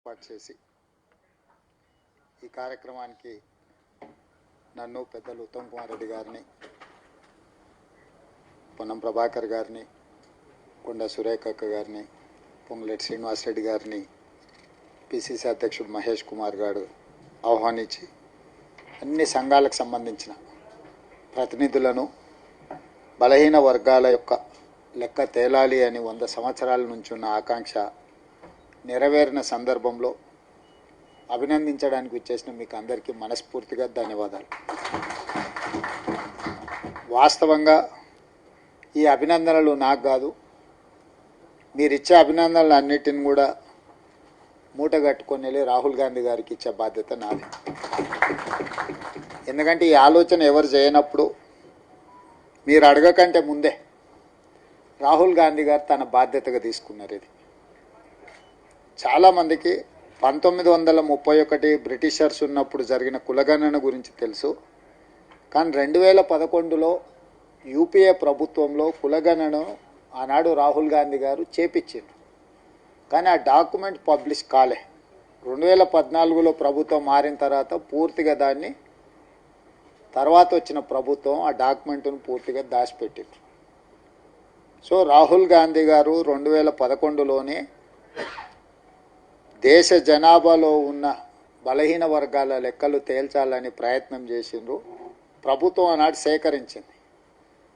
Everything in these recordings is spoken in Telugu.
ఏర్పాటు చేసి ఈ కార్యక్రమానికి నన్ను పెద్దలు ఉత్తమ్ కుమార్ రెడ్డి గారిని, పొన్నం ప్రభాకర్ గారిని, కొండ సురేఖక్క గారిని, పొంగులేటి శ్రీనివాసరెడ్డి గారిని, పిసిసి అధ్యక్షుడు మహేష్ కుమార్ గారు ఆహ్వానించి అన్ని సంఘాలకు సంబంధించిన ప్రతినిధులను బలహీన వర్గాల యొక్క లెక్క తేలాలి అని 100 సంవత్సరాల నుంచి ఉన్న ఆకాంక్ష నెరవేరిన సందర్భంలో అభినందించడానికి వచ్చేసిన మీకు అందరికీ మనస్ఫూర్తిగా ధన్యవాదాలు. వాస్తవంగా ఈ అభినందనలు నాకు కాదు, మీరిచ్చే అభినందనలు అన్నిటిని కూడా మూట కట్టుకొని వెళ్ళి రాహుల్ గాంధీ గారికి ఇచ్చే బాధ్యత నాది. ఎందుకంటే ఈ ఆలోచన ఎవరు చేయనప్పుడు మీరు అడగకంటే ముందే రాహుల్ గాంధీ గారు తన బాధ్యతగా తీసుకున్నారు. ఇది చాలామందికి 1931 బ్రిటిషర్స్ ఉన్నప్పుడు జరిగిన కులగణన గురించి తెలుసు, కానీ 2011లో యూపీఏ ప్రభుత్వంలో కులగణనను ఆనాడు రాహుల్ గాంధీ గారు చేపించారు. కానీ ఆ డాక్యుమెంట్ పబ్లిష్ కాలే. 2014లో ప్రభుత్వం మారిన తర్వాత పూర్తిగా దాన్ని తర్వాత వచ్చిన ప్రభుత్వం ఆ డాక్యుమెంట్ను పూర్తిగా దాచిపెట్టారు. సో రాహుల్ గాంధీ గారు 2011లోనే దేశ జనాభాలో ఉన్న బలహీన వర్గాల లెక్కలు తేల్చాలని ప్రయత్నం చేసిండ్రు. ప్రభుత్వం ఆనాడు సేకరించింది.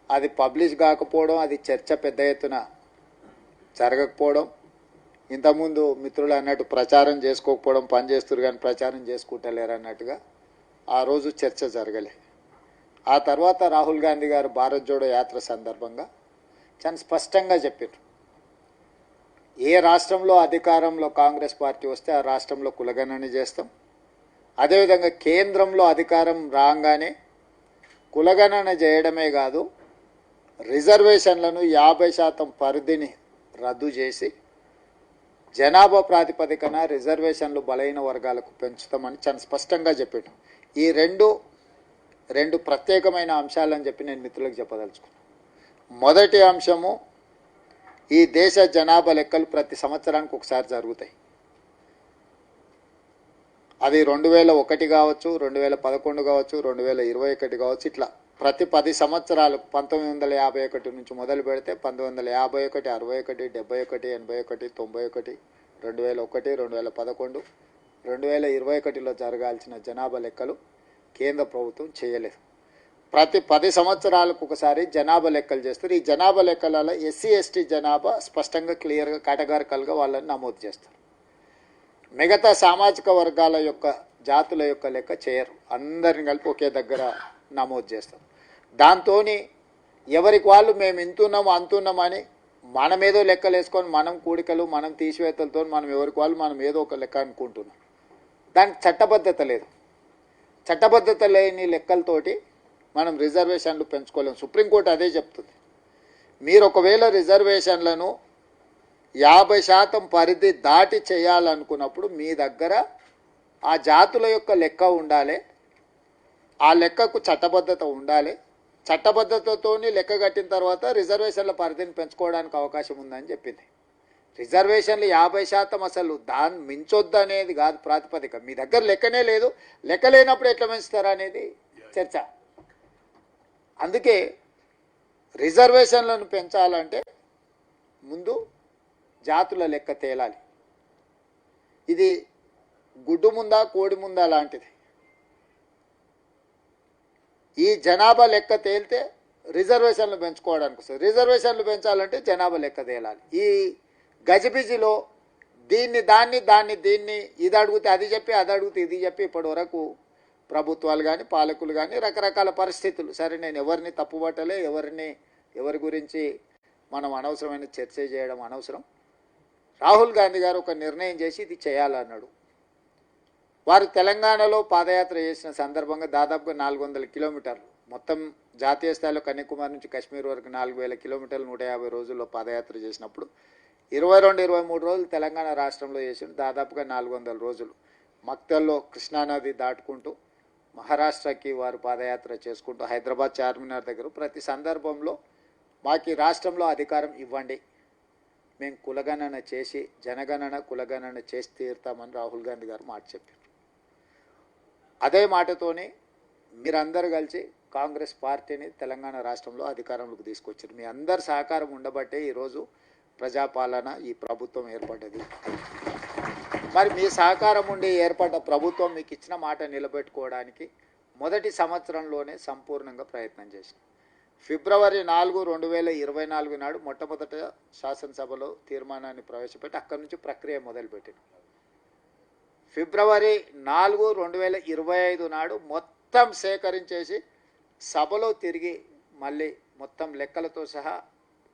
అది పబ్లిష్ కాకపోవడం, అది చర్చ పెద్ద ఎత్తున జరగకపోవడం, ఇంతకుముందు మిత్రులు అన్నట్టు ప్రచారం చేసుకోకపోవడం, పనిచేస్తున్నారు కానీ ప్రచారం చేసుకుంటలేరు అన్నట్టుగా ఆ రోజు చర్చ జరగలే. ఆ తర్వాత రాహుల్ గాంధీ గారు భారత్ జోడో యాత్ర సందర్భంగా చాలా స్పష్టంగా చెప్పారు, ఏ రాష్ట్రంలో అధికారంలో కాంగ్రెస్ పార్టీ వస్తే ఆ రాష్ట్రంలో కులగణన చేస్తాం, అదేవిధంగా కేంద్రంలో అధికారం రాగానే కులగణన చేయడమే కాదు, రిజర్వేషన్లను 50% పరిధిని రద్దు చేసి జనాభా ప్రాతిపదికన రిజర్వేషన్లు బలహీన వర్గాలకు పెంచుతామని చాలా స్పష్టంగా చెప్పాడు. ఈ రెండు ప్రత్యేకమైన అంశాలని చెప్పి నేను మిత్రులకు చెప్పదలుచుకున్నాను. మొదటి అంశము, ఈ దేశ జనాభా లెక్కలు ప్రతి సంవత్సరానికి ఒకసారి జరుగుతాయి. అది 2001 కావచ్చు, 2011 కావచ్చు, 2021 కావచ్చు, ఇట్లా ప్రతి 10 సంవత్సరాలు 1951 నుంచి మొదలు పెడితే 1951, 61, 71, 81, 91, 2001, 2011, 2021లో జరగాల్సిన జనాభా లెక్కలు కేంద్ర ప్రభుత్వం చేయలేదు. ప్రతి 10 సంవత్సరాలకు ఒకసారి జనాభా లెక్కలు చేస్తారు. ఈ జనాభా లెక్కలలో ఎస్సీ ఎస్టీ జనాభా స్పష్టంగా క్లియర్గా కేటగారికల్గా వాళ్ళని నమోదు చేస్తారు. మిగతా సామాజిక వర్గాల యొక్క జాతుల యొక్క లెక్క చేయరు, అందరిని కలిపి ఒకే దగ్గర నమోదు చేస్తారు. దాంతో ఎవరికి వాళ్ళు మేము ఇంతున్నాము అంతున్నామని మనమేదో లెక్కలు వేసుకొని మనం కూడికలు మనం తీసివేతలతో మనం ఎవరికి వాళ్ళు మనం ఏదో ఒక లెక్క అనుకుంటున్నాం. దానికి చట్టబద్ధత లేదు. చట్టబద్ధత లేని లెక్కలతోటి మనం రిజర్వేషన్లు పెంచుకోలేము. సుప్రీంకోర్టు అదే చెప్తుంది. మీరు ఒకవేళ రిజర్వేషన్లను 50% పరిధి దాటి చేయాలనుకున్నప్పుడు మీ దగ్గర ఆ జాతుల యొక్క లెక్క ఉండాలి, ఆ లెక్కకు చట్టబద్ధత ఉండాలి. చట్టబద్ధతతోని లెక్క కట్టిన తర్వాత రిజర్వేషన్ల పరిధిని పెంచుకోవడానికి అవకాశం ఉందని చెప్పింది. రిజర్వేషన్లు 50% అసలు దాన్ని మించొద్దు అనేది కాదు ప్రాతిపదిక. మీ దగ్గర లెక్కనే లేదు, లెక్క లేనప్పుడు ఎట్లా పెంచుతారా అనేది చర్చ. అందుకే రిజర్వేషన్లను పెంచాలంటే ముందు జాతుల లెక్క తేలాలి. ఇది గుడ్డు ముందా కోడి ముందా లాంటిది. ఈ జనాభా లెక్క తేలితే రిజర్వేషన్లు పెంచుకోవడానికి వస్తుంది. రిజర్వేషన్లు పెంచాలంటే జనాభా లెక్క తేలాలి. ఈ గజిబిజిలో దీన్ని ఇది అడిగితే అది చెప్పి, అది అడిగితే ఇది చెప్పి ఇప్పటి వరకు ప్రభుత్వాలు కానీ పాలకులు కానీ రకరకాల పరిస్థితులు. సరే, నేను ఎవరిని తప్పుపట్టలే, ఎవరి గురించి మనం అనవసరమైన చర్చ చేయడం అనవసరం. రాహుల్ గాంధీ గారు ఒక నిర్ణయం చేసి ఇది చేయాలన్నాడు. వారు తెలంగాణలో పాదయాత్ర చేసిన సందర్భంగా దాదాపుగా 400 కిలోమీటర్లు, మొత్తం జాతీయ స్థాయిలో కన్యాకుమారి నుంచి కాశ్మీర్ వరకు 4000 కిలోమీటర్లు 150 రోజుల్లో పాదయాత్ర చేసినప్పుడు 22-23 రోజులు తెలంగాణ రాష్ట్రంలో చేసిన దాదాపుగా 400 రోజులు మక్తల్లో కృష్ణానది దాటుకుంటూ మహారాష్ట్రకి వారు పాదయాత్ర చేసుకుంటూ హైదరాబాద్ చార్మినార్ దగ్గర ప్రతి సందర్భంలో మాకు ఈ రాష్ట్రంలో అధికారం ఇవ్వండి, మేము కులగణన చేసి జనగణన కులగణన చేసి తీరుతామని రాహుల్ గాంధీ గారు మాట చెప్పారు. అదే మాటతోనే మీరందరూ కలిసి కాంగ్రెస్ పార్టీని తెలంగాణ రాష్ట్రంలో అధికారంలోకి తీసుకొచ్చారు. మీ అందరి సహకారం ఉండబట్టే ఈరోజు ప్రజాపాలన ఈ ప్రభుత్వం ఏర్పడ్డది. మరి మీ సహకారం ఉండి ఏర్పడ్డ ప్రభుత్వం మీకు ఇచ్చిన మాట నిలబెట్టుకోవడానికి మొదటి సంవత్సరంలోనే సంపూర్ణంగా ప్రయత్నం చేసింది. ఫిబ్రవరి 4, 2024 నాడు మొట్టమొదట శాసనసభలో తీర్మానాన్ని ప్రవేశపెట్టి అక్కడి నుంచి ప్రక్రియ మొదలుపెట్టింది. ఫిబ్రవరి 4, 2025 నాడు మొత్తం సేకరించేసి సభలో తిరిగి మళ్ళీ మొత్తం లెక్కలతో సహా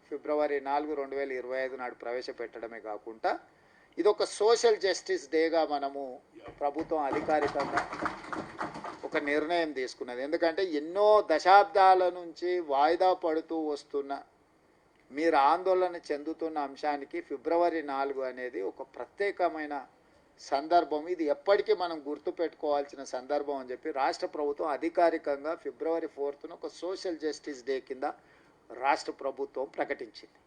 ఫిబ్రవరి 4, 2025 నాడు ప్రవేశపెట్టడమే కాకుండా ఇది ఒక సోషల్ జస్టిస్ డేగా మనము ప్రభుత్వం అధికారికంగా ఒక నిర్ణయం తీసుకున్నది. ఎందుకంటే ఎన్నో దశాబ్దాల నుంచి వాయిదా పడుతూ వస్తున్న మీరు ఆందోళన చెందుతున్న అంశానికి ఫిబ్రవరి 4 అనేది ఒక ప్రత్యేకమైన సందర్భం. ఇది ఎప్పటికీ మనం గుర్తుపెట్టుకోవాల్సిన సందర్భం అని చెప్పి రాష్ట్ర ప్రభుత్వం అధికారికంగా ఫిబ్రవరి 4న ఒక సోషల్ జస్టిస్ డే కింద రాష్ట్ర ప్రభుత్వం ప్రకటించింది.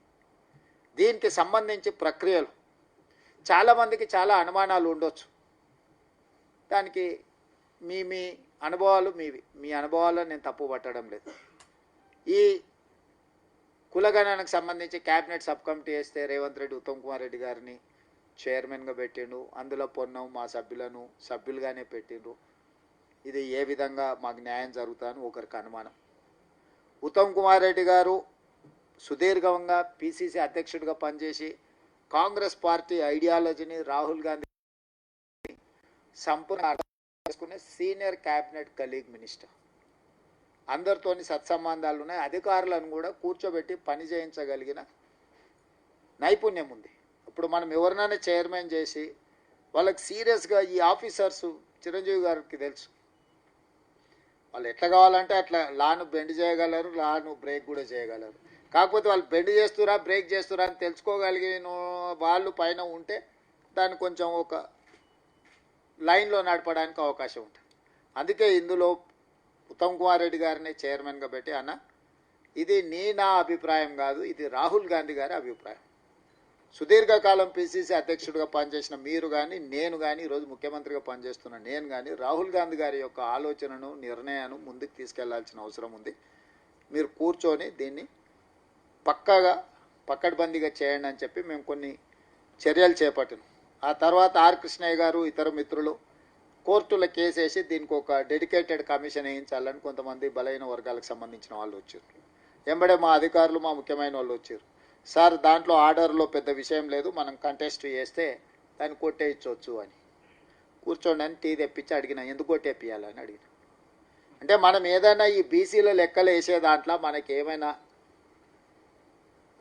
దీనికి సంబంధించి ప్రక్రియలు చాలామందికి చాలా అనుమానాలు ఉండొచ్చు. దానికి మీ అనుభవాలు మీ అనుభవాలను నేను తప్పు పట్టడం లేదు. ఈ కులగణనకు సంబంధించి క్యాబినెట్ సబ్ కమిటీ వేస్తే రేవంత్ రెడ్డి ఉత్తమ్ కుమార్ రెడ్డి గారిని చైర్మన్గా పెట్టిండు. అందులో పొన్నం మా సభ్యులను సభ్యులుగానే పెట్టిండ్రు. ఇది ఏ విధంగా మాకు న్యాయం జరుగుతుందని ఒకరికి అనుమానం. ఉత్తమ్ కుమార్ రెడ్డి గారు సుదీర్ఘంగా పిసిసి అధ్యక్షుడిగా పనిచేసి కాంగ్రెస్ పార్టీ ఐడియాలజీని రాహుల్ గాంధీ సంపూర్ణ చేసుకునే సీనియర్ క్యాబినెట్ కలీగ్ మినిస్టర్. అందరితోని సత్సంబంధాలు ఉన్నాయి. అధికారులను కూడా కూర్చోబెట్టి పని చేయించగలిగిన నైపుణ్యం ఉంది. ఇప్పుడు మనం ఎవరినైనా చైర్మన్ చేసి వాళ్ళకి సీరియస్గా ఈ ఆఫీసర్స్ చిరంజీవి గారికి తెలుసు వాళ్ళు ఎట్లా కావాలంటే అట్లా లాను బెండ్ చేయగలరు, లాను బ్రేక్ కూడా చేయగలరు. కాకపోతే వాళ్ళు బెండ్ చేస్తురా బ్రేక్ చేస్తురా అని తెలుసుకోగలిగిన వాళ్ళు పైన ఉంటే దాన్ని కొంచెం ఒక లైన్లో నడపడానికి అవకాశం ఉంటుంది. అందుకే ఇందులో ఉత్తమ్ కుమార్ రెడ్డి గారిని చైర్మన్గా పెట్టి అన్న ఇది నా అభిప్రాయం కాదు, ఇది రాహుల్ గాంధీ గారి అభిప్రాయం. సుదీర్ఘకాలం పిసిసి అధ్యక్షుడిగా పనిచేసిన మీరు కానీ నేను కానీ ఈరోజు ముఖ్యమంత్రిగా పనిచేస్తున్న నేను కానీ రాహుల్ గాంధీ గారి యొక్క ఆలోచనను నిర్ణయాన్ని ముందుకు తీసుకెళ్లాల్సిన అవసరం ఉంది. మీరు కూర్చొని దీన్ని పక్కడ్బందీగా చేయండి అని చెప్పి మేము కొన్ని చర్యలు చేపట్టినాం. ఆ తర్వాత ఆర్ కృష్ణయ్య గారు ఇతర మిత్రులు కోర్టులో కేసేసి దీనికి ఒక డెడికేటెడ్ కమిషన్ వేయించాలని కొంతమంది బలహీన వర్గాలకు సంబంధించిన వాళ్ళు వచ్చారు. వెంబడే మా అధికారులు మా ముఖ్యమైన వాళ్ళు వచ్చారు. సార్ దాంట్లో ఆర్డర్లో పెద్ద విషయం లేదు, మనం కంటెస్ట్ చేస్తే దాన్ని కొట్టేయచ్చు అని. కూర్చోండి అని టీ తెప్పించి అడిగిన, ఎందుకు కొట్టేపియాలని అడిగిన. అంటే మనం ఏదైనా ఈ బీసీల లెక్కలు వేసే దాంట్లో మనకి ఏమైనా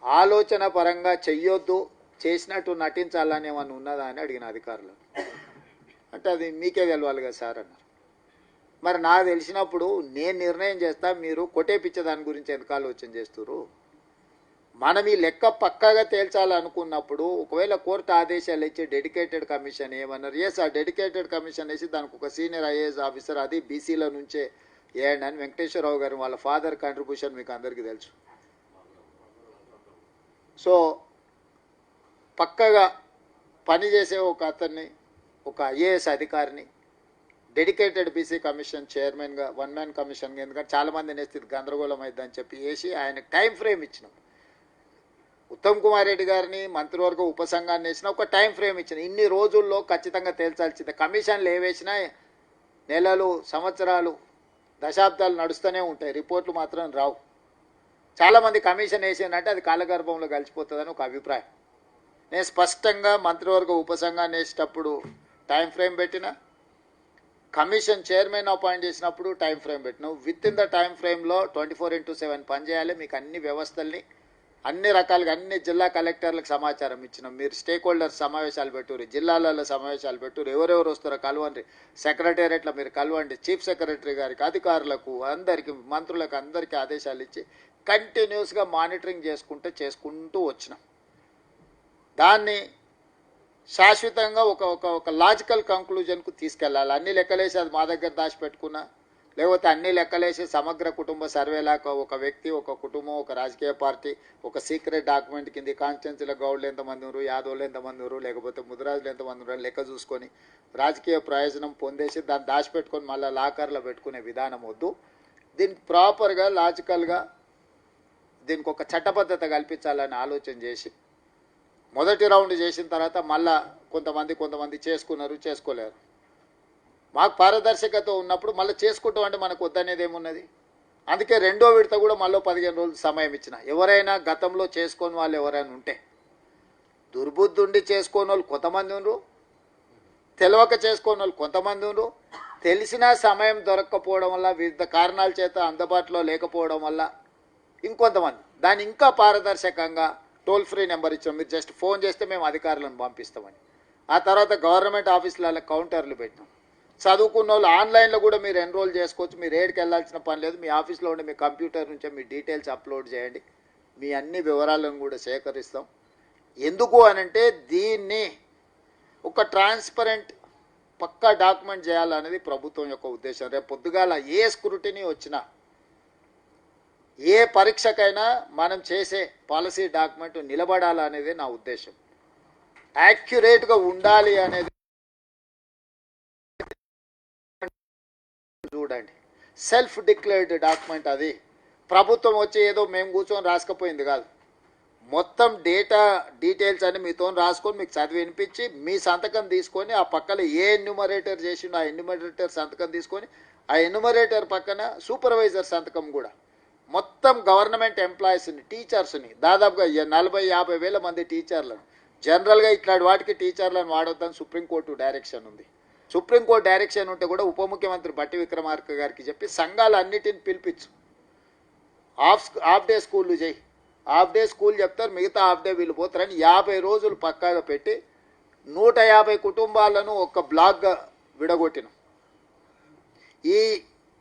ఆలోచన పరంగా చెయ్యొద్దు, చేసినట్టు నటించాలని ఏమన్నా ఉన్నదా అని అడిగిన అధికారులు. అంటే అది మీకే తెలవాలి కదా సార్ అన్నారు. మరి నాకు తెలిసినప్పుడు నేను నిర్ణయం చేస్తా, మీరు కొట్టేపిచ్చే దాని గురించి ఎందుకు ఆలోచన చేస్తున్నారు? మనం ఈ లెక్క పక్కాగా తేల్చాలనుకున్నప్పుడు ఒకవేళ కోర్టు ఆదేశాలు ఇచ్చి డెడికేటెడ్ కమిషన్ ఏమన్నారు, ఎస్ ఆ డెడికేటెడ్ కమిషన్ వేసి దానికి ఒక సీనియర్ ఐఏఎస్ ఆఫీసర్ అది బీసీల నుంచే వేయండి అని వెంకటేశ్వరరావు గారు వాళ్ళ ఫాదర్ కంట్రిబ్యూషన్ మీకు అందరికీ తెలుసు. సో పక్కగా పనిచేసే ఒక అతన్ని, ఒక ఐఏఎస్ అధికారిని డెడికేటెడ్ బీసీ కమిషన్ చైర్మన్గా, వన్ మ్యాన్ కమిషన్గా, ఎందుకంటే చాలామంది నేస్తే గందరగోళం అవుతుందని చెప్పి వేసి ఆయనకు టైం ఫ్రేమ్ ఇచ్చినాం. ఉత్తమ్ కుమార్ రెడ్డి గారిని మంత్రివర్గ ఉపసంఘాన్ని వేసిన ఒక టైం ఫ్రేమ్ ఇచ్చిన, ఇన్ని రోజుల్లో ఖచ్చితంగా తేల్చాల్సిందే. కమిషన్లు ఏవేసినా నెలలు, సంవత్సరాలు, దశాబ్దాలు నడుస్తూనే ఉంటాయి, రిపోర్ట్లు మాత్రం రావు. చాలామంది కమిషన్ వేసిందంటే అది కాలగర్భంలో కలిసిపోతుందని ఒక అభిప్రాయం. నేను స్పష్టంగా మంత్రివర్గ ఉపసంఘాన్ని వేసేటప్పుడు టైం ఫ్రేమ్ పెట్టిన, కమిషన్ చైర్మన్ అపాయింట్ చేసినప్పుడు టైం ఫ్రేమ్ పెట్టినావు. విత్ ఇన్ ద టైం ఫ్రేమ్లో 24/7 పనిచేయాలి. మీకు అన్ని వ్యవస్థల్ని అన్ని రకాలుగా అన్ని జిల్లా కలెక్టర్లకు సమాచారం ఇచ్చినాం. మీరు స్టేక్ హోల్డర్స్ సమావేశాలు పెట్టుర్రు, జిల్లాలలో సమావేశాలు పెట్టుర్రు, ఎవరెవరు వస్తారో కలవండి, సెక్రటేరియట్లో మీరు కలవండి, చీఫ్ సెక్రటరీ గారికి, అధికారులకు, అందరికీ, మంత్రులకు అందరికీ ఆదేశాలు ఇచ్చి కంటిన్యూస్గా మానిటరింగ్ చేసుకుంటూ వచ్చినాం. దాన్ని శాశ్వతంగా ఒక లాజికల్ కంక్లూజన్కు తీసుకెళ్ళాలి. అన్ని లెక్కలేసి అది మా దగ్గర దాచిపెట్టుకున్నా లేకపోతే అన్ని లెక్కలేసి సమగ్ర కుటుంబ సర్వేలాగా ఒక వ్యక్తి, ఒక కుటుంబం, ఒక రాజకీయ పార్టీ, ఒక సీక్రెట్ డాక్యుమెంట్ కింద కాన్స్టిట్యున్సీలో గౌడ్లు ఎంతమంది ఉన్నారు, యాదవులు ఎంతమంది ఉన్నారు, లేకపోతే ముదిరాజులు ఎంతమంది ఉన్నారు లెక్క చూసుకొని రాజకీయ ప్రయోజనం పొందేసి దాన్ని దాచిపెట్టుకొని మళ్ళీ లాకర్లో పెట్టుకునే విధానం వద్దు. దీనికి ప్రాపర్గా లాజికల్గా దీనికి ఒక చట్టబద్ధత కల్పించాలని ఆలోచన చేసి మొదటి రౌండ్ చేసిన తర్వాత మళ్ళా కొంతమంది చేసుకున్నారు, చేసుకోలేరు. మాకు పారదర్శకత ఉన్నప్పుడు మళ్ళీ చేసుకుంటాం అంటే మనకు వద్దనేది ఏమున్నది. అందుకే రెండో విడత కూడా మళ్ళీ 15 రోజులు సమయం ఇచ్చిన. ఎవరైనా గతంలో చేసుకొని వాళ్ళు ఎవరైనా ఉంటే, దుర్బుద్ధి ఉండి చేసుకోని వాళ్ళు కొంతమంది ఉన్నారు, తెలియక చేసుకోని వాళ్ళు కొంతమంది ఉన్నారు, తెలిసిన సమయం దొరక్కపోవడం వల్ల, వివిధ కారణాల చేత అందుబాటులో లేకపోవడం వల్ల ఇంకొంతమంది. దాన్ని ఇంకా పారదర్శకంగా టోల్ ఫ్రీ నెంబర్ ఇచ్చాం, మీరు జస్ట్ ఫోన్ చేస్తే మేము అధికారులను పంపిస్తామని. ఆ తర్వాత గవర్నమెంట్ ఆఫీసులలో కౌంటర్లు పెట్టినాం. చదువుకున్న వాళ్ళు ఆన్లైన్లో కూడా మీరు ఎన్రోల్ చేసుకోవచ్చు. మీరు ఏడికి వెళ్ళాల్సిన పని లేదు. మీ ఆఫీస్లో ఉండే మీ కంప్యూటర్ నుంచే మీ డీటెయిల్స్ అప్లోడ్ చేయండి. మీ అన్ని వివరాలను కూడా సేకరిస్తాం. ఎందుకు అనంటే దీన్ని ఒక ట్రాన్స్పరెంట్ పక్కా డాక్యుమెంట్ చేయాలనేది ప్రభుత్వం యొక్క ఉద్దేశం. రేపు పొద్దుగాల ఏ స్క్రూటినీ వచ్చినా, ఏ పరీక్షకైనా మనం చేసే పాలసీ డాక్యుమెంట్ నిలబడాలనేది నా ఉద్దేశం. యాక్యురేట్గా ఉండాలి అనేది చూడండి. సెల్ఫ్ డిక్లేర్డ్ డాక్యుమెంట్ అది. ప్రభుత్వం వచ్చి ఏదో మేము కూర్చొని రాసుకపోయింది కాదు. మొత్తం డీటెయిల్స్ అని మీతో రాసుకొని మీకు చదివి వినిపించి మీ సంతకం తీసుకొని ఆ పక్కన ఏ ఎన్యూమరేటర్ చేసిండో ఆ ఎన్యూమరేటర్ సంతకం తీసుకొని ఆ ఎన్యూమరేటర్ పక్కన సూపర్వైజర్ సంతకం కూడా, మొత్తం గవర్నమెంట్ ఎంప్లాయీస్ని, టీచర్స్ని, దాదాపుగా 40-50 వేల మంది టీచర్లను, జనరల్గా ఇట్లాంటి వాటికి టీచర్లను వాడొద్దని సుప్రీంకోర్టు డైరెక్షన్ ఉంది. సుప్రీంకోర్టు డైరెక్షన్ ఉంటే కూడా ఉప ముఖ్యమంత్రి బట్టి విక్రమార్క గారికి చెప్పి సంఘాలన్నిటిని పిలిపించు, హాఫ్ డే స్కూళ్ళు చేయి, హాఫ్ డే స్కూల్ చెప్తారు, మిగతా హాఫ్ డే వీళ్ళు పోతారని 50 రోజులు పక్కాగా పెట్టి 150 కుటుంబాలను ఒక బ్లాక్గా విడగొట్టినాం. ఈ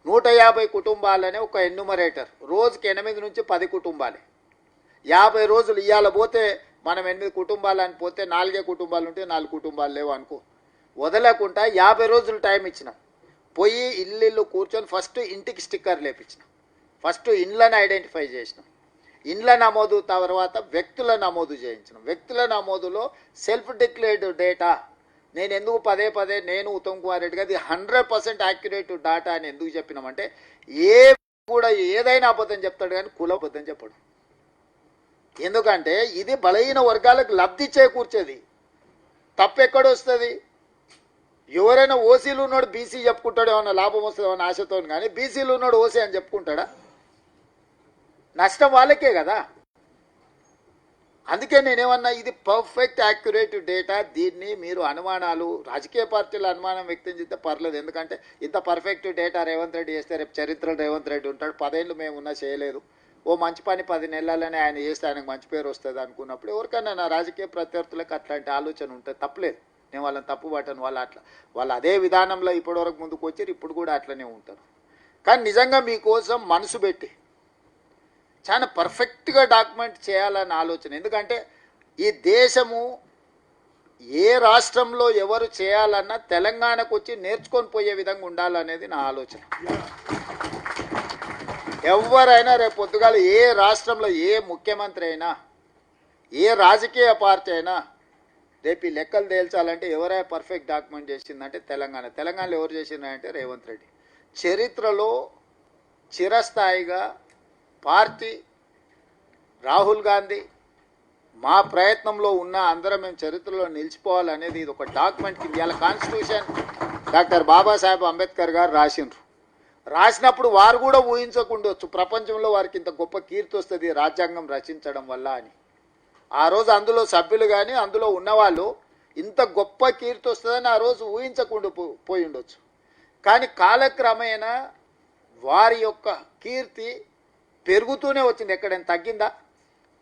150 కుటుంబాలనే ఒక ఎన్యూమరేటర్, రోజుకి 8 నుంచి 10 కుటుంబాలే. 50 రోజులు ఇవాళ పోతే మనం 8 కుటుంబాలని పోతే 4 కుటుంబాలు ఉంటే 4 కుటుంబాలు లేవు అనుకో, వదలకుండా 50 రోజులు టైం ఇచ్చినాం. పోయి ఇల్లు కూర్చొని ఫస్ట్ ఇంటికి స్టిక్కర్ లేపించినాం, ఫస్ట్ ఇండ్లను ఐడెంటిఫై చేసినాం, ఇండ్ల నమోదు తర్వాత వ్యక్తుల నమోదు చేయించినాం. వ్యక్తుల నమోదులో సెల్ఫ్ డిక్లేర్డ్ డేటా, నేను ఎందుకు పదే నేను ఉత్తమ్ కుమార్ రెడ్డి గారు 100% యాక్యురేట్ డేటా అని ఎందుకు చెప్పినామంటే, ఏ కూడా ఏదైనా అబద్ధం చెప్తాడు కానీ కుల అబద్ధం చెప్పడు. ఎందుకంటే ఇది బలహీన వర్గాలకు లబ్ధి చేకూర్చేది. తప్పెక్కడొస్తుంది? ఎవరైనా ఓసీలు ఉన్నాడు బీసీ చెప్పుకుంటాడు, ఏమన్నా లాభం వస్తుంది ఏమన్నా ఆశతో, కానీ బీసీలు ఉన్నాడు ఓసీ అని చెప్పుకుంటాడా? నష్టం వాళ్ళకే కదా. అందుకే నేనేమన్నా, ఇది పర్ఫెక్ట్ యాక్యురేట్ డేటా. దీన్ని మీరు అనుమానాలు, రాజకీయ పార్టీల అనుమానం వ్యక్తం చేస్తే పర్లేదు. ఎందుకంటే ఇంత పర్ఫెక్ట్ డేటా రేవంత్ రెడ్డి చేస్తే రేపు చరిత్రలో రేవంత్ రెడ్డి ఉంటాడు. 10 ఏళ్ళు మేము ఉన్నా చేయలేదు, ఓ మంచి పని 10 నెలలనే ఆయన చేస్తే ఆయనకు మంచి పేరు వస్తుంది అనుకున్నప్పుడు ఎవరికైనా నా రాజకీయ ప్రత్యర్థులకు అట్లాంటి ఆలోచన ఉంటుంది, తప్పలేదు. నేను వాళ్ళని తప్పు పట్టను. వాళ్ళు అదే విధానంలో ఇప్పటివరకు ముందుకు వచ్చారు, ఇప్పుడు కూడా అట్లనే ఉంటారు. కానీ నిజంగా మీకోసం మనసు పెట్టి చాలా పర్ఫెక్ట్గా డాక్యుమెంట్ చేయాలని ఆలోచన. ఎందుకంటే ఈ దేశము ఏ రాష్ట్రంలో ఎవరు చేయాలన్నా తెలంగాణకు వచ్చి నేర్చుకొని పోయే విధంగా ఉండాలనేది నా ఆలోచన. ఎవరైనా రేపు పొద్దుగాల ఏ రాష్ట్రంలో ఏ ముఖ్యమంత్రి అయినా, ఏ రాజకీయ పార్టీ అయినా రేపు ఈ లెక్కలు తేల్చాలంటే ఎవరైనా పర్ఫెక్ట్ డాక్యుమెంట్ చేసిందంటే తెలంగాణలో ఎవరు చేసిందంటే రేవంత్ రెడ్డి. చరిత్రలో చిరస్థాయిగా పార్టీ, రాహుల్ గాంధీ, మా ప్రయత్నంలో ఉన్న అందరం మేము చరిత్రలో నిలిచిపోవాలనేది ఇది ఒక డాక్యుమెంట్ కింద. ఇవాళ కాన్స్టిట్యూషన్ డాక్టర్ బాబాసాహెబ్ అంబేద్కర్ గారు రాసిండ్రు. రాసినప్పుడు వారు కూడా ఊహించకుండొచ్చు ప్రపంచంలో వారికి ఇంత గొప్ప కీర్తి వస్తుంది రాజ్యాంగం రచించడం వల్ల అని. ఆ రోజు అందులో సభ్యులు కానీ అందులో ఉన్నవాళ్ళు ఇంత గొప్ప కీర్తి వస్తుందని ఆ రోజు ఊహించకుండా పోయి ఉండొచ్చు. కానీ కాలక్రమేణా వారి యొక్క కీర్తి పెరుగుతూనే వచ్చింది, ఎక్కడైనా తగ్గిందా?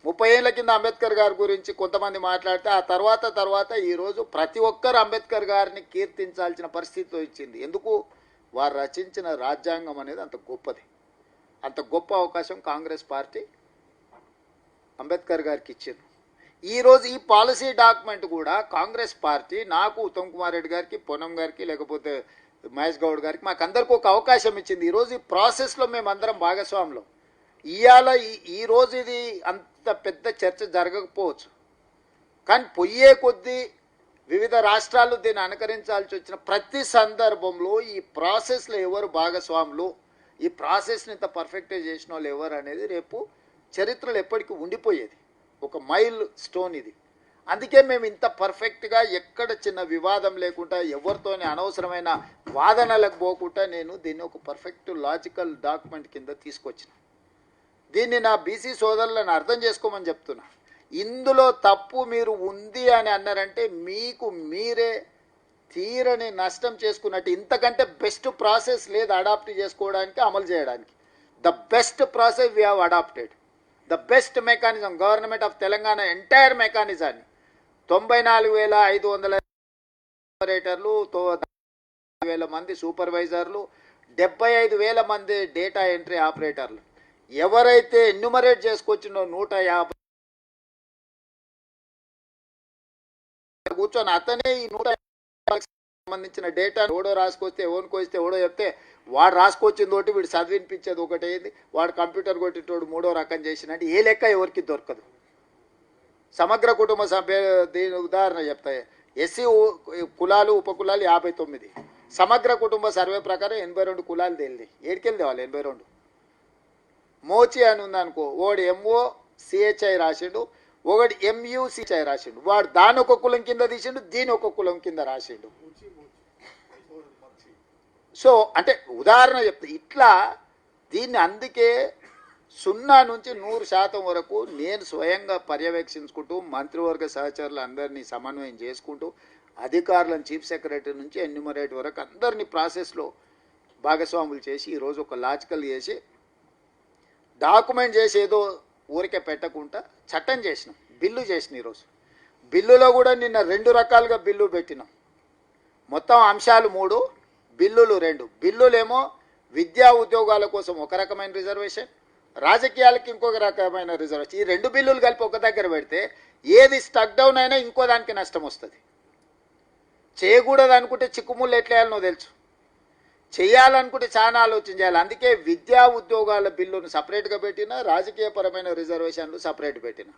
30 ఏళ్ల కింద అంబేద్కర్ గారి గురించి కొంతమంది మాట్లాడితే ఆ తర్వాత ఈరోజు ప్రతి ఒక్కరు అంబేద్కర్ గారిని కీర్తించాల్సిన పరిస్థితి వచ్చింది. ఎందుకు? వారు రచించిన రాజ్యాంగం అనేది అంత గొప్పది. అంత గొప్ప అవకాశం కాంగ్రెస్ పార్టీ అంబేద్కర్ గారికి ఇచ్చింది. ఈరోజు ఈ పాలసీ డాక్యుమెంట్ కూడా కాంగ్రెస్ పార్టీ నాకు, ఉత్తమ్ కుమార్ రెడ్డి గారికి, పొన్నం గారికి, లేకపోతే మహేష్ గౌడ్ గారికి మాకందరికి ఒక అవకాశం ఇచ్చింది. ఈరోజు ఈ ప్రాసెస్లో మేమందరం భాగస్వాములం. ఇవాళ ఈరోజు ఇది అంత పెద్ద చర్చ జరగకపోవచ్చు, కానీ పొయ్యే కొద్దీ వివిధ రాష్ట్రాలు దీన్ని అనుకరించాల్సి వచ్చిన ప్రతి సందర్భంలో ఈ ప్రాసెస్లో ఎవరు భాగస్వాములు, ఈ ప్రాసెస్ని ఇంత పర్ఫెక్ట్గా చేసిన వాళ్ళు ఎవరు అనేది రేపు చరిత్రలో ఎప్పటికీ ఉండిపోయేది. ఒక మైల్ స్టోన్ ఇది. అందుకే మేము ఇంత పర్ఫెక్ట్గా ఎక్కడ చిన్న వివాదం లేకుండా ఎవరితోనే అనవసరమైన వాదనలకు పోకుండా నేను దీన్ని ఒక పర్ఫెక్ట్ లాజికల్ డాక్యుమెంట్ కింద తీసుకొచ్చిన. దీన్ని నా బీసీ సోదరులను అర్థం చేసుకోమని చెప్తున్నా. ఇందులో తప్పు మీరు ఉంది అని అన్నారంటే మీకు మీరే తీరని నష్టం చేసుకున్నట్టు. ఇంతకంటే బెస్ట్ ప్రాసెస్ లేదు అడాప్ట్ చేసుకోవడానికి, అమలు చేయడానికి. The best process we have adapted, the best mechanism. Government of Telangana entire మెకానిజాన్ని 94,500 ఆపరేటర్లు, 9,000 మంది సూపర్వైజర్లు, 75,000 మంది డేటా ఎంట్రీ ఆపరేటర్లు, ఎవరైతే ఎన్యూమరేట్ చేసుకొచ్చినో 150 కూర్చొని అతనే ఈ 150 సంబంధించిన డేటా ఎవడో రాసుకొస్తే, ఎవరికి వస్తే ఎవడో చెప్తే వాడు రాసుకొచ్చింది ఒకటి, వీడు చదివినిపించేది ఒకటి అయింది, వాడు కంప్యూటర్ కొట్టేటోడు మూడో రకం చేసినట్టు ఏ లెక్క ఎవరికి దొరకదు. సమగ్ర కుటుంబ సభ్య దీని ఉదాహరణ చెప్తాయి. ఎస్సీ కులాలు ఉపకులాలు 59. సమగ్ర కుటుంబ సర్వే ప్రకారం 82 కులాలు తేలింది. ఏడికెళ్ళి తేవాలి 82? మోచి అని ఉందనుకో, ఒకటి ఎంఓ సిహెచ్ఐ రాసిండు, ఒకటి ఎంయుసిహెచ్ఐ రాసిండు. వాడు దాని ఒక కులం కింద తీసిండు, దీని ఒక కులం కింద రాసిండు. సో అంటే ఉదాహరణ చెప్తా. ఇట్లా దీన్ని అందుకే 0 నుంచి 100% వరకు నేను స్వయంగా పర్యవేక్షించుకుంటూ, మంత్రివర్గ సహచరులు అందరినీ సమన్వయం చేసుకుంటూ, అధికారులను చీఫ్ సెక్రటరీ నుంచి ఎన్యూమరేట్ వరకు అందరినీ ప్రాసెస్లో భాగస్వాములు చేసి ఈరోజు ఒక లాజికల్ చేసి డాక్యుమెంట్ చేసి ఏదో ఊరికే పెట్టకుండా చట్టం చేసినాం, బిల్లు చేసిన. ఈరోజు బిల్లులో కూడా నిన్న 2 రకాలుగా బిల్లు పెట్టినాం. మొత్తం అంశాలు 3, బిల్లులు 2. బిల్లులేమో విద్యా ఉద్యోగాల కోసం ఒక రకమైన రిజర్వేషన్, రాజకీయాలకి ఇంకొక రకమైన రిజర్వేషన్. ఈ 2 బిల్లులు కలిపి ఒక దగ్గర పెడితే ఏది స్టక్ డౌన్ అయినా ఇంకో దానికి నష్టం వస్తుంది. చేయకూడదు అనుకుంటే చిక్కుముళ్ళు ఎట్లా వేయాలనో తెలుసు, చేయాలనుకుంటే చాలా ఆలోచన చేయాలి. అందుకే విద్యా ఉద్యోగాల బిల్లును సపరేట్గా పెట్టిన, రాజకీయపరమైన రిజర్వేషన్లు సపరేట్ పెట్టిన.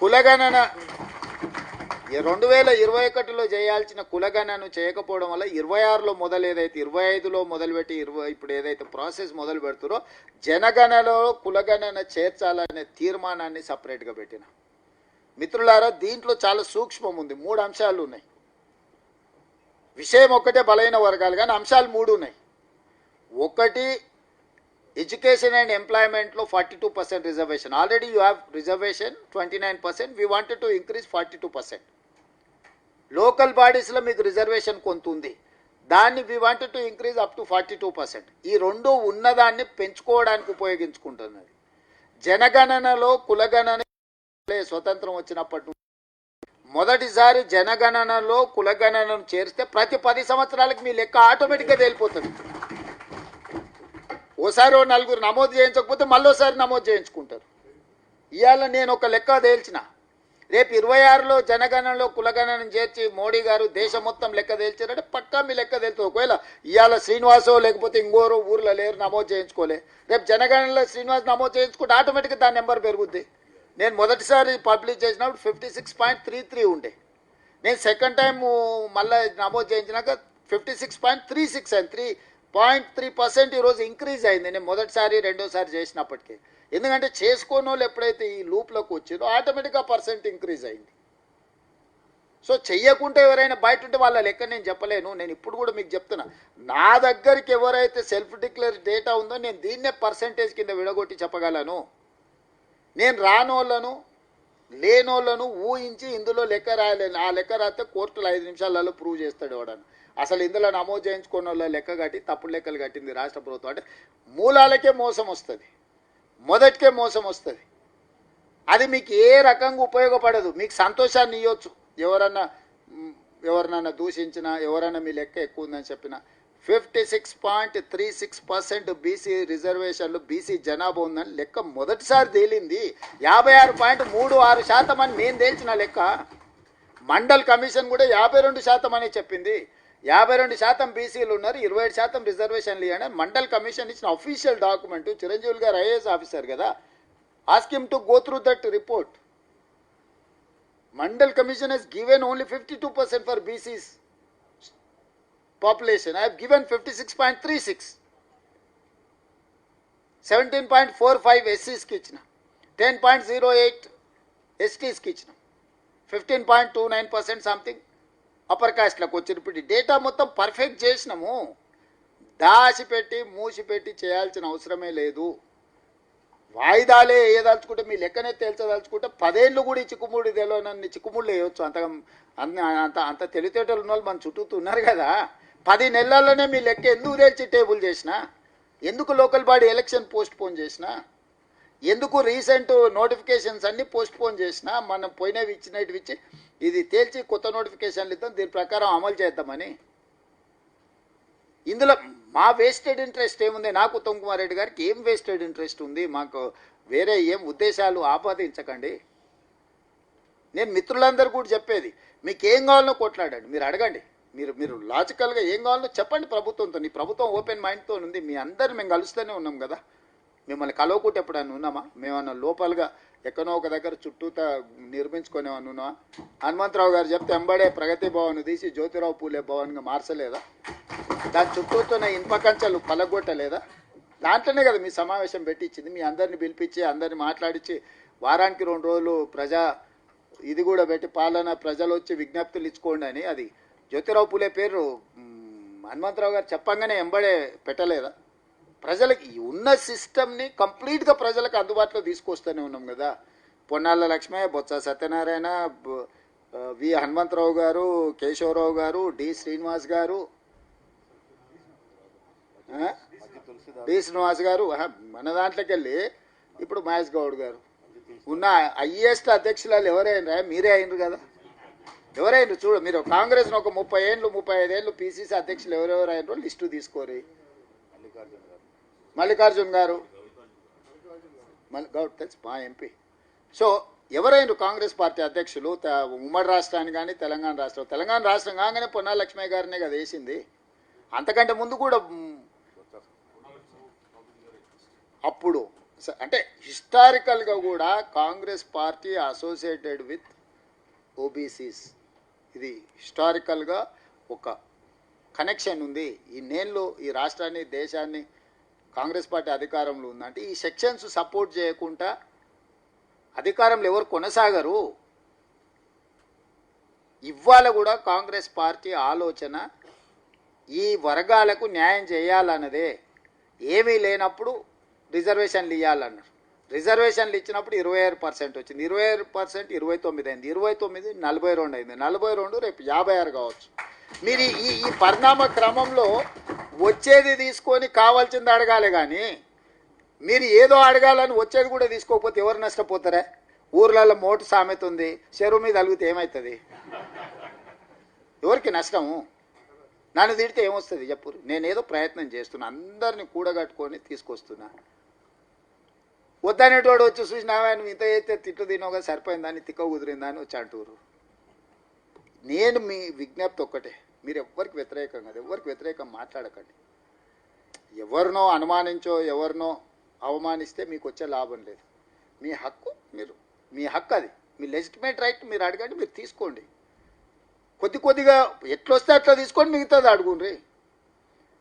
కులగణన 2021లో చేయాల్సిన కులగణను చేయకపోవడం వల్ల 26లో మొదలు ఏదైతే 25లో మొదలుపెట్టి ఇప్పుడు ఏదైతే ప్రాసెస్ మొదలు పెడుతురో జనగణనలో కులగణన చేర్చాలనే తీర్మానాన్ని సపరేట్గా పెట్టిన. మిత్రులారా, దీంట్లో చాలా సూక్ష్మం ఉంది. 3 అంశాలు ఉన్నాయి. విషయం ఒక్కటే బలైన వర్గాలు, కానీ అంశాలు 3 ఉన్నాయి. ఒకటి, ఎడ్యుకేషన్ అండ్ ఎంప్లాయ్మెంట్లో 42% reservation. Already you have reservation 29%. We wanted to increase 42%. Local బాడీస్లో మీకు రిజర్వేషన్ కొంత ఉంది, దాన్ని we wanted to increase up to 42%. ఈ 2 ఉన్నదాన్ని పెంచుకోవడానికి ఉపయోగించుకుంటున్నది. జనగణనలో కులగణన స్వతంత్రం వచ్చినప్పటి నుండి మొదటిసారి జనగణనలో కులగణనను చేరిస్తే ప్రతి 10 సంవత్సరాలకు మీ లెక్క ఆటోమేటిక్గా తేలిపోతుంది. ఓసారి 4 నమోదు చేయించకపోతే మళ్ళీసారి నమోదు చేయించుకుంటారు. ఇవాళ నేను ఒక లెక్క తేల్చిన, రేపు 26లో జనగణనలో కులగణనను చేర్చి మోడీ గారు దేశం మొత్తం లెక్క తేల్చారంటే పక్కా మీ లెక్క తేలుతుంది. ఒకవేళ ఇవాళ శ్రీనివాసో లేకపోతే ఇంకోరో ఊర్లో లేరు నమోదు చేయించుకోలే, రేపు జనగణనలో శ్రీనివాస్ నమోదు చేయించుకుంటే ఆటోమేటిక్గా దాని నెంబర్ పెరుగుద్ది. నేను మొదటిసారి పబ్లిష్ చేసినప్పుడు 56.33 ఉండే, నేను సెకండ్ టైం మళ్ళీ నమోదు చేయించినాక 56.36 అయింది. 3.3% ఈరోజు ఇంక్రీజ్ అయింది నేను మొదటిసారి రెండోసారి చేసినప్పటికీ. ఎందుకంటే చేసుకోని వాళ్ళు ఎప్పుడైతే ఈ లూప్లోకి వచ్చారో ఆటోమేటిక్గా పర్సెంట్ ఇంక్రీజ్ అయింది. సో చెయ్యకుంటే ఎవరైనా బయట ఉంటే వాళ్ళ లెక్క నేను చెప్పలేను. నేను ఇప్పుడు కూడా మీకు చెప్తున్నా, నా దగ్గరికి ఎవరైతే సెల్ఫ్ డిక్లేర్ డేటా ఉందో నేను దీన్నే పర్సెంటేజ్ కింద విడగొట్టి చెప్పగలను. నేను రానోళ్ళను లేనోళ్ళను ఊహించి ఇందులో లెక్క రాయలేను. ఆ లెక్క రాస్తే కోర్టులో 5 నిమిషాలలో ప్రూవ్ చేస్తాడు ఎవడని. అసలు ఇందులో నమోదు చేయించుకున్న వాళ్ళ లెక్క కట్టి తప్పుడు లెక్కలు కట్టింది రాష్ట్ర ప్రభుత్వం. అంటే మూలాలకే మోసం వస్తుంది, మొదటికే మోసం వస్తుంది. అది మీకు ఏ రకంగా ఉపయోగపడదు. మీకు సంతోషాన్ని ఇవ్వచ్చు, ఎవరినన్నా దూషించినా, ఎవరైనా మీ లెక్క ఎక్కువ ఉందని చెప్పినా. 56.36% బీసీ రిజర్వేషన్లు, బీసీ జనాభా ఉందని లెక్క మొదటిసారి తేలింది. 56.36% అని నేను తేల్చిన లెక్క. మండల్ కమిషన్ కూడా 52% అని చెప్పింది. 52% బీసీలు ఉన్నారు, 27% రిజర్వేషన్లు ఇవ్వండి. మండల్ కమిషన్ ఇచ్చిన అఫీషియల్ డాక్యుమెంట్. చిరంజీవి గారు ఐఏఎస్ ఆఫీసర్ కదా, ask him to go through that report. Mandal commission has given only 52% for BCs population. I have given 56.36, 17.45 SCs కి ఇచ్చిన, 10.08 STs కి ఇచ్చిన, 15.29% సంథింగ్ అప్పర్ కాస్ట్లకు వచ్చిన. ఇప్పుడు డేటా మొత్తం పర్ఫెక్ట్ చేసినాము. దాచిపెట్టి మూసిపెట్టి చేయాల్సిన అవసరమే లేదు. వాయిదాలే వేయదలుచుకుంటే, మీ లెక్కనే తేల్చదలుచుకుంటే 10 ఏళ్ళు కూడా ఈ చిక్కుముడి తెలియనన్ని చిక్కుముళ్ళు వేయవచ్చు. అంత అంత తెలివితేటలు ఉన్న వాళ్ళు మన చుట్టూ ఉన్నారు కదా. 10 నెలల్లోనే మీ లెక్క ఎందుకు తేల్చి టేబుల్ చేసినా, ఎందుకు local body election post phone చేసినా, ఎందుకు రీసెంట్ నోటిఫికేషన్స్ అన్నీ పోస్ట్ పోన్ చేసినా, మనం పోయినవి ఇచ్చినవి ఇచ్చి ఇది తేల్చి కొత్త నోటిఫికేషన్లు ఇద్దాం, దీని ప్రకారం అమలు చేద్దామని. ఇందులో మా వేస్టెడ్ ఇంట్రెస్ట్ ఏముంది? నాకు ఉత్తమ్ కుమార్ రెడ్డి గారికి ఏం వేస్టెడ్ ఇంట్రెస్ట్ ఉంది? మాకు వేరే ఏం ఉద్దేశాలు ఆపాదించకండి. నేను మిత్రులందరూ కూడా చెప్పేది, మీకు ఏం కావాలనో కొట్లాడండి, మీరు అడగండి, మీరు లాజికల్గా ఏం కావాలో చెప్పండి ప్రభుత్వంతో. నీ ప్రభుత్వం ఓపెన్ మైండ్తో ఉంది. మీ అందరిని మేము కలుస్తూనే ఉన్నాం కదా. మిమ్మల్ని కలవకుంటే ఎప్పుడైనా ఉన్నామా? మేమన్నా లోపలగా ఎక్కడో ఒక దగ్గర చుట్టూతా నిర్మించుకునేమన్నా ఉన్నామా? హనుమంతరావు గారు చెప్తే ఎంబడే ప్రగతి భవన్ తీసి జ్యోతిరావు పూలే భవన్గా మార్చలేదా? దాని చుట్టూతోనే ఇనుప కంచెలు పలగొట్టలేదా? దాంట్లోనే కదా మీ సమావేశం పెట్టించింది. మీ అందరిని పిలిపించి అందరిని మాట్లాడించి వారానికి 2 రోజులు ప్రజా ఇది కూడా పెట్టి పాలన ప్రజలు వచ్చి విజ్ఞప్తులు ఇచ్చుకోండి అని. అది జ్యోతిరావు పూలే పేరు హనుమంతరావు గారు చెప్పంగానే ఎంబడే పెట్టలేదా? ప్రజలకి ఉన్న సిస్టమ్ని కంప్లీట్గా ప్రజలకు అందుబాటులో తీసుకొస్తూనే ఉన్నాం కదా. పొన్నాళ్ళ లక్ష్మే, బొత్స సత్యనారాయణ, వి హనుమంతరావు గారు, కేశవరావు గారు, డి శ్రీనివాస్ గారు, మన దాంట్లోకి వెళ్ళి ఇప్పుడు మహేష్ గౌడ్ గారు ఉన్న హైయెస్ట్ అధ్యక్షులు ఎవరైనా మీరే అయినరు కదా. ఎవరైనా చూడు, మీరు కాంగ్రెస్ను ఒక 30 ఏళ్ళు 35 ఏళ్ళు పీసీసీ అధ్యక్షులు ఎవరెవరు అయినరో లిస్టు తీసుకోరు. మల్లికార్జున్ గారు, గౌడ్ తెలుసు మా ఎంపీ. సో ఎవరైనా కాంగ్రెస్ పార్టీ అధ్యక్షులు ఉమ్మడి రాష్ట్రాన్ని కానీ తెలంగాణ రాష్ట్రం కాగానే పొన్నాల లక్ష్మయ్య గారినే కదా వేసింది. అంతకంటే ముందు కూడా అప్పుడు అంటే హిస్టారికల్గా కూడా Congress party associated with OBCs. ఇది హిస్టారికల్గా ఒక కనెక్షన్ ఉంది. ఈ నేళ్ళు ఈ రాష్ట్రాన్ని దేశాన్ని కాంగ్రెస్ పార్టీ అధికారంలో ఉందంటే ఈ సెక్షన్స్ సపోర్ట్ చేయకుండా అధికారంలో ఎవరు కొనసాగరు. ఇవాళ కూడా కాంగ్రెస్ పార్టీ ఆలోచన ఈ వర్గాలకు న్యాయం చేయాలన్నదే. ఏమీ లేనప్పుడు రిజర్వేషన్లు ఇవ్వాలన్నారు. రిజర్వేషన్లు ఇచ్చినప్పుడు 26% వచ్చింది, 26% 29 అయింది, 29 42 అయింది, 42 రేపు 56 కావచ్చు. మీరు ఈ పరిణామ క్రమంలో వచ్చేది తీసుకొని కావాల్సింది అడగాలి కానీ మీరు ఏదో అడగాలని వచ్చేది కూడా తీసుకోకపోతే ఎవరు నష్టపోతారా? ఊర్లలో మోటు సామెత ఉంది, చెరువు మీద అలిగితే ఏమవుతుంది? ఎవరికి నష్టము? నన్ను తిడితే ఏమొస్తుంది చెప్పు? నేనేదో ప్రయత్నం చేస్తున్నా, అందరిని కూడగట్టుకొని తీసుకొస్తున్నా. వద్దనేటోడు వచ్చి చూసినావా నువ్వు ఇంత అయితే తిట్లు తినోగా సరిపోయిందని తిక్క కుదిరిందని వచ్చి అంటూరు. నేను మీ విజ్ఞప్తి ఒక్కటే, మీరు ఎవరికి వ్యతిరేకం కాదు, ఎవరికి వ్యతిరేకం మాట్లాడకండి. ఎవరినో అనుమానించో ఎవరినో అవమానిస్తే మీకు వచ్చే లాభం లేదు. మీ హక్కు, మీ హక్కు అది, మీ లెజిటిమేట్ రైట్. మీరు అడగండి, మీరు తీసుకోండి. కొద్దిగా ఎట్లొస్తే అట్లా తీసుకొని మిగతాది అడుగుండ్రి.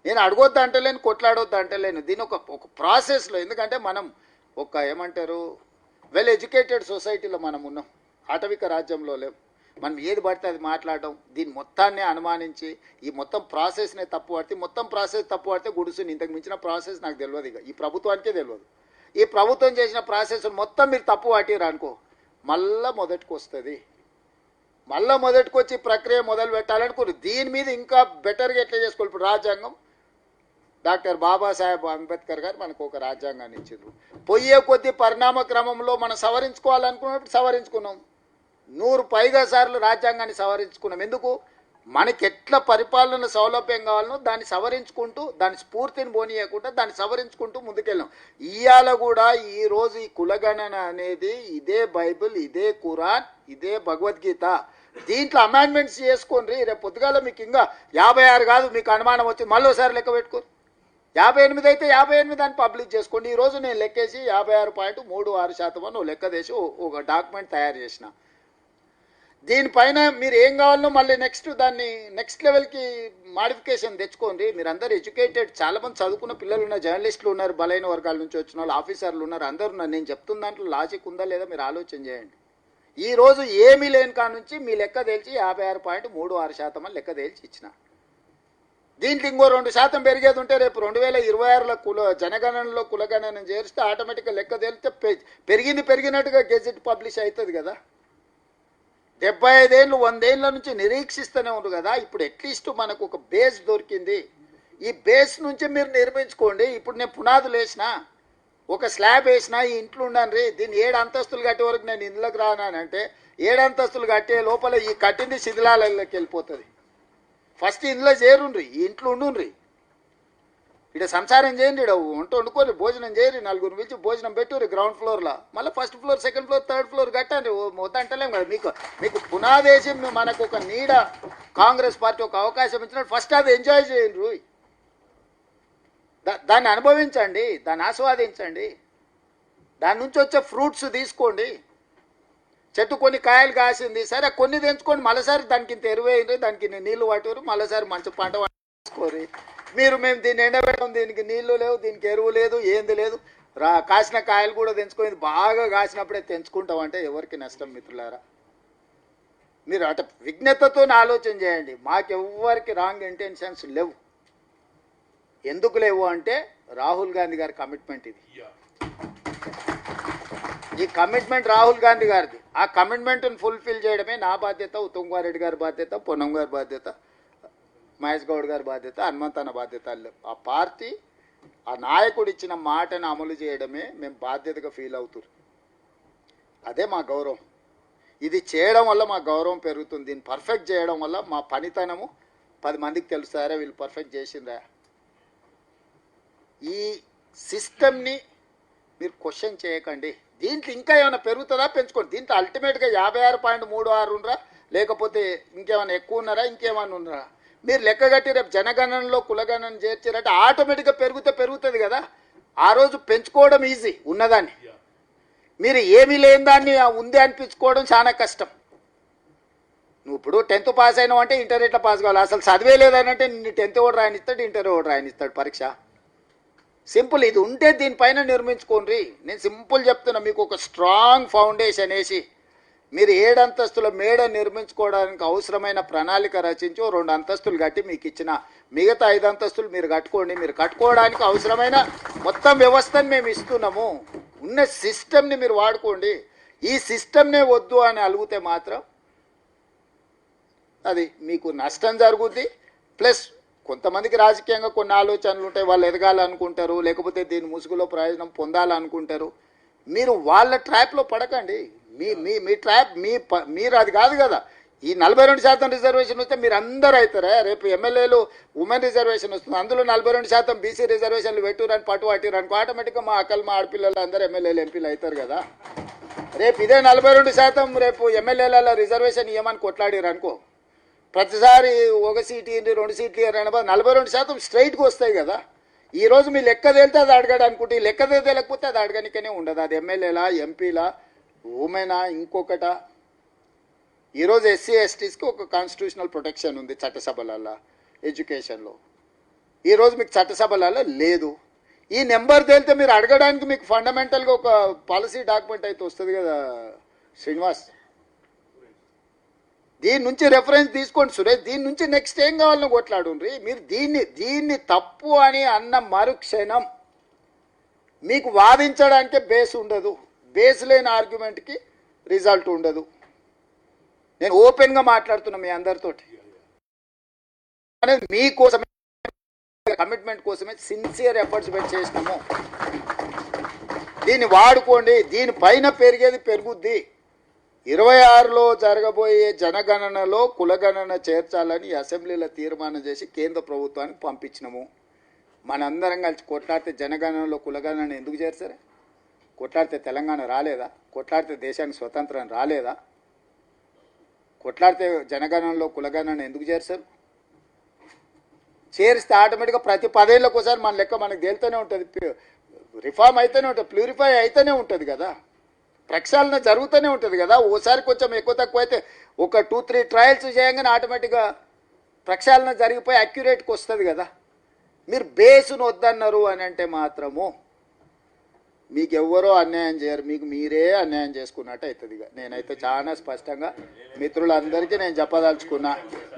నేను అడగొద్దు అంటలేను, కొట్లాడొద్దు అంటలేను. దీని ఒక ప్రాసెస్లో, ఎందుకంటే మనం ఒక ఏమంటారు వెల్ ఎడ్యుకేటెడ్ సొసైటీలో మనం ఉన్నాం, ఆటవిక రాజ్యంలో లేవు. మనం ఏది పడితే అది మాట్లాడడం, దీని మొత్తాన్ని అనుమానించి ఈ మొత్తం ప్రాసెస్నే తప్పు పడితే, మొత్తం ప్రాసెస్ తప్పు పడితే గుడుసుని ఇంతకు మించిన ప్రాసెస్ నాకు తెలియదు. ఇక ఈ ప్రభుత్వానికే తెలియదు. ఈ ప్రభుత్వం చేసిన ప్రాసెస్ మొత్తం మీరు తప్పు పట్టిరు అనుకో, మళ్ళీ మొదటికి వస్తుంది. మళ్ళీ మొదటికి వచ్చి ప్రక్రియ మొదలు పెట్టాలనుకోరు. దీని మీద ఇంకా బెటర్గా ఎట్లా చేసుకోవాలి? ఇప్పుడు రాజ్యాంగం డాక్టర్ బాబాసాహెబ్ అంబేద్కర్ గారు మనకు ఒక రాజ్యాంగాన్ని ఇచ్చారు. పోయే కొద్ది పరిణామ క్రమంలో మనం సవరించుకోవాలనుకున్నప్పుడు సవరించుకున్నాం. 100 పైగా సార్లు రాజ్యాంగాన్ని సవరించుకున్నాం. ఎందుకు? మనకి ఎట్లా పరిపాలన సౌలభ్యం కావాలనో దాన్ని సవరించుకుంటూ, దాని స్ఫూర్తిని పోనీయకుండా దాన్ని సవరించుకుంటూ ముందుకెళ్ళాం. ఇవాళ కూడా ఈరోజు ఈ కులగణన అనేది ఇదే బైబిల్, ఇదే ఖురాన్, ఇదే భగవద్గీత. దీంట్లో అమెండ్మెంట్స్ చేసుకోండి. రేపు పొద్దుగాల మీకు ఇంకా 56 కాదు, మీకు అనుమానం వచ్చి మళ్ళీసారి లెక్క పెట్టుకోరు. 58 అయితే 58 అని పబ్లిష్ చేసుకోండి. ఈరోజు నేను లెక్కేసి 56.36% అని లెక్క చేసి ఒక డాక్యుమెంట్ తయారు చేసిన. దీనిపైన మీరు ఏం కావాలో మళ్ళీ దాన్ని నెక్స్ట్ లెవెల్కి మాడిఫికేషన్ తెచ్చుకోండి. మీరు అందరు ఎడ్యుకేటెడ్, చాలామంది చదువుకున్న పిల్లలు ఉన్నారు, జర్నలిస్టులు ఉన్నారు, బలైన వర్గాల నుంచి వచ్చిన వాళ్ళు, ఆఫీసర్లు ఉన్నారు, అందరూ ఉన్నారు. నేను చెప్తున్న దాంట్లో లాజిక్ ఉందా లేదా మీరు ఆలోచన చేయండి. ఈరోజు ఏమీ లేని కాడ నుంచి మీ లెక్క తేల్చి 56.36% అని లెక్క తేల్చి ఇచ్చిన. దీంట్లో ఇంకో 2% పెరిగేది ఉంటే రేపు 2026లో జనగణనలో కులగణన చేరిస్తే ఆటోమేటిక్గా లెక్క తేలితే పెరిగినట్టుగా గెజెట్ పబ్లిష్ అవుతుంది కదా. 75 ఏళ్ళు 100 ఏళ్ళ నుంచి నిరీక్షిస్తూనే ఉంది కదా. ఇప్పుడు అట్లీస్ట్ మనకు ఒక బేస్ దొరికింది. ఈ బేస్ నుంచి మీరు నిర్మించుకోండి. ఇప్పుడు నేను పునాదులు వేసిన, ఒక స్లాబ్ వేసిన, ఈ ఇంట్లో ఉన్నాను. దీన్ని 7 అంతస్తులు కట్టే వరకు నేను ఇంట్లోకి రానంటే 7 అంతస్తులు కట్టే లోపల ఈ కట్టింది శిథిలాలలోకి వెళ్ళిపోతుంది. ఫస్ట్ ఇంట్లో చేరుండ్రి, ఈ ఇంట్లో ఉండుండ్రి, ఇక్కడ సంసారం చేయండి, ఇక్కడ వంట వండుకొని భోజనం చేయరు, 4 పిలిచి భోజనం పెట్టుర్రి గ్రౌండ్ ఫ్లోర్లో. మళ్ళీ first floor, second floor, third floor కట్టండి. మొత్తం అంటలేం కదా. మీకు పునాదేశం మనకు ఒక నీడ కాంగ్రెస్ పార్టీ ఒక అవకాశం ఇచ్చినట్టు ఫస్ట్ అది ఎంజాయ్ చేయండి, దాన్ని అనుభవించండి, దాన్ని ఆస్వాదించండి, దాని నుంచి వచ్చే ఫ్రూట్స్ తీసుకోండి. చెట్టు కొన్ని కాయలు కాసింది, సరే కొన్ని తెంచుకోండి, మళ్ళీసారి దానికి ఇంత ఎరువు వేయండి, దానికి నీళ్లు పట్టుకోరు, మళ్ళీసారి మంచి పంట పండించుకోరు. మేము దీన్ని ఎండబెట్టాం, దీనికి నీళ్లు లేవు, దీనికి ఎరువు లేదు, ఏంది లేదు, కాసిన కాయలు కూడా తెంచుకొని బాగా కాసినప్పుడే తెంచుకుంటామంటే ఎవరికి నష్టం మిత్రులారా? మీరు అట విజ్ఞతతో ఆలోచన చేయండి. మాకెవ్వరికి రాంగ్ ఇంటెన్షన్స్ లేవు. ఎందుకు లేవు అంటే రాహుల్ గాంధీ గారి కమిట్మెంట్ ఇది. ఈ కమిట్మెంట్ రాహుల్ గాంధీ గారిది. ఆ కమిట్మెంట్ని ఫుల్ఫిల్ చేయడమే నా బాధ్యత, ఉత్తమ్ కుమార్ రెడ్డి గారి బాధ్యత, పొన్నం గారి బాధ్యత, మహేష్ గౌడ్ గారి బాధ్యత, హనుమంతన్న బాధ్యత. ఆ పార్టీ, ఆ నాయకుడు ఇచ్చిన మాటను అమలు చేయడమే మేము బాధ్యతగా ఫీల్ అవుతారు. అదే మా గౌరవం. ఇది చేయడం వల్ల మా గౌరవం పెరుగుతుంది. దీన్ని పర్ఫెక్ట్ చేయడం వల్ల మా పనితనము 10 మందికి తెలుస్తారా, వీళ్ళు పర్ఫెక్ట్ చేసిందా. ఈ సిస్టమ్ని మీరు క్వశ్చన్ చేయకండి. దీంట్లో ఇంకా ఏమైనా పెరుగుతుందా, పెంచుకోండి. దీంట్లో అల్టిమేట్గా 56.36 ఉండరా, లేకపోతే ఇంకేమైనా ఎక్కువ ఉన్నారా, ఇంకేమైనా ఉన్నారా? మీరు లెక్క కట్టి రేపు జనగణనలో కులగణన చేర్చారంటే ఆటోమేటిక్గా పెరుగుతుంది కదా. ఆ రోజు పెంచుకోవడం ఈజీ ఉన్నదాన్ని. మీరు ఏమీ లేని దాన్ని ఉంది అనిపించుకోవడం చాలా కష్టం. నువ్వు ఇప్పుడు 10th పాస్ అయినావు అంటే ఇంటర్ ఎట్లా పాస్ కావాలి? అసలు చదివే లేదనంటే నిన్ను 10th ఓడి రాయనిస్తాడు, ఇంటర్ ఓడి రాయనిస్తాడు పరీక్ష. సింపుల్. ఇది ఉంటే దీనిపైన నిర్మించుకోండి. నేను సింపుల్ చెప్తున్నా, మీకు ఒక స్ట్రాంగ్ ఫౌండేషన్ వేసి మీరు 7 అంతస్తుల మేడ నిర్మించుకోవడానికి అవసరమైన ప్రణాళిక రచించి 2 అంతస్తులు కట్టి మీకు ఇచ్చిన మిగతా 5 అంతస్తులు మీరు కట్టుకోండి. మీరు కట్టుకోవడానికి అవసరమైన మొత్తం వ్యవస్థను మేము ఇస్తున్నాము. ఉన్న సిస్టమ్ని మీరు వాడుకోండి. ఈ సిస్టమ్నే వద్దు అని అలుగుతే మాత్రం అది మీకు నష్టం జరుగుద్ది. ప్లస్ కొంతమందికి రాజకీయంగా కొన్ని ఆలోచనలు ఉంటాయి, వాళ్ళు ఎదగాలనుకుంటారు, లేకపోతే దీని ముసుగులో ప్రయోజనం పొందాలనుకుంటారు. మీరు వాళ్ళ ట్రాప్లో పడకండి. మీ ట్రాప్ మీరు అది కాదు కదా. ఈ 42% రిజర్వేషన్ వస్తే మీరు అందరూ అవుతారా? రేపు ఎమ్మెల్యేలు ఉమెన్ రిజర్వేషన్ వస్తుంది, అందులో 42% బీసీ రిజర్వేషన్లు పెట్టురని పట్టిరు అనుకో, ఆటోమేటిక్గా మా అక్కలు మా ఆడపిల్లలు అందరూ ఎమ్మెల్యేలు ఎంపీలు అవుతారు కదా. రేపు ఇదే 42% రేపు ఎమ్మెల్యేల రిజర్వేషన్ ఇవ్వమని కొట్లాడిరు అనుకో, ప్రతిసారి 1 సీటు 2 సీట్లు 42% స్ట్రైట్గా వస్తాయి కదా. ఈరోజు మీ లెక్క తేలితే అది అడగడు అనుకుంటే, ఈ లెక్క తేలకపోతే అది అడగనికనే ఉండదు. అది ఎమ్మెల్యేలా, ఎంపీలా, ఉమెనా, ఇంకొకట. ఈరోజు ఎస్సీ ఎస్టీస్కి ఒక కాన్స్టిట్యూషనల్ ప్రొటెక్షన్ ఉంది చట్టసభలలో, ఎడ్యుకేషన్లో. ఈరోజు మీకు చట్టసభలలో లేదు. ఈ నెంబర్ తేలితే మీరు అడగడానికి మీకు ఫండమెంటల్గా ఒక పాలసీ డాక్యుమెంట్ అయితే వస్తుంది కదా శ్రీనివాస్. దీని నుంచి రెఫరెన్స్ తీసుకోండి సురేష్. దీని నుంచి నెక్స్ట్ ఏం కావాలని కొట్లాడుండ్రి. మీరు దీన్ని తప్పు అని అన్న మరుక్షణం మీకు వాదించడానికే బేస్ ఉండదు. బేస్ లేని ఆర్గ్యుమెంట్కి రిజల్ట్ ఉండదు. నేను ఓపెన్గా మాట్లాడుతున్నా మీ అందరితోటి. అనేది మీకోసమే, కమిట్మెంట్ కోసమే సిన్సియర్ ఎఫర్ట్స్ పెట్టి చేసినాము. దీన్ని వాడుకోండి. దీనిపైన పెరిగేది పెరుగుద్ది. 26లో జరగబోయే జనగణనలో కులగణన చేర్చాలని అసెంబ్లీలో తీర్మానం చేసి కేంద్ర ప్రభుత్వానికి పంపించినాము. మనందరం కలిసి కొట్లాడితే జనగణనలో కులగణన ఎందుకు చేర్చారు? కొట్లాడితే తెలంగాణ రాలేదా? కొట్లాడితే దేశానికి స్వతంత్రం రాలేదా? కొట్లాడితే జనగణనలో కులగణన ఎందుకు చేర్చారు? చేరిస్తే ఆటోమేటిక్గా ప్రతి 10 ఏళ్ళకి ఒకసారి మన లెక్క మనకు తేలుతూనే ఉంటుంది, రిఫార్మ్ అయితేనే ఉంటుంది, ప్యూరిఫై అయితేనే ఉంటుంది కదా, ప్రక్షాళన జరుగుతూనే ఉంటుంది కదా. ఓసారి కొంచెం ఎక్కువ తక్కువ అయితే ఒక 2-3 ట్రయల్స్ చేయగానే ఆటోమేటిక్గా ప్రక్షాళన జరిగిపోయి అక్యురేట్కి వస్తుంది కదా. మీరు బేసును వద్దన్నారు అని అంటే మాత్రము మీకు ఎవ్వరో అన్యాయం చేయరు, మీకు మీరే అన్యాయం చేసుకున్నట్టు అవుతుంది. నేనైతే చాలా స్పష్టంగా మిత్రులందరికీ నేను చెప్పదలుచుకున్నా,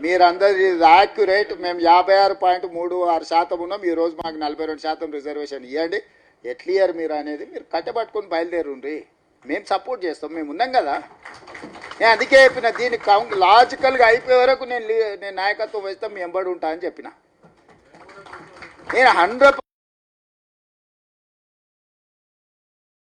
మీరందరి యాక్యురేట్. మేము 56.36% ఉన్నాం, ఈరోజు మాకు 42% రిజర్వేషన్ ఇవ్వండి, ఎట్లియర్ మీరు అనేది మీరు కట్టబట్టుకొని బయలుదేరుండ్రి, మేము సపోర్ట్ చేస్తాం, మేము ఉన్నాం కదా. నేను అందుకే చెప్పిన దీన్ని లాజికల్గా అయిపోయే వరకు నేను నాయకత్వం వహిస్తాం, మీ ఎంబడి ఉంటా అని చెప్పిన. నేను 100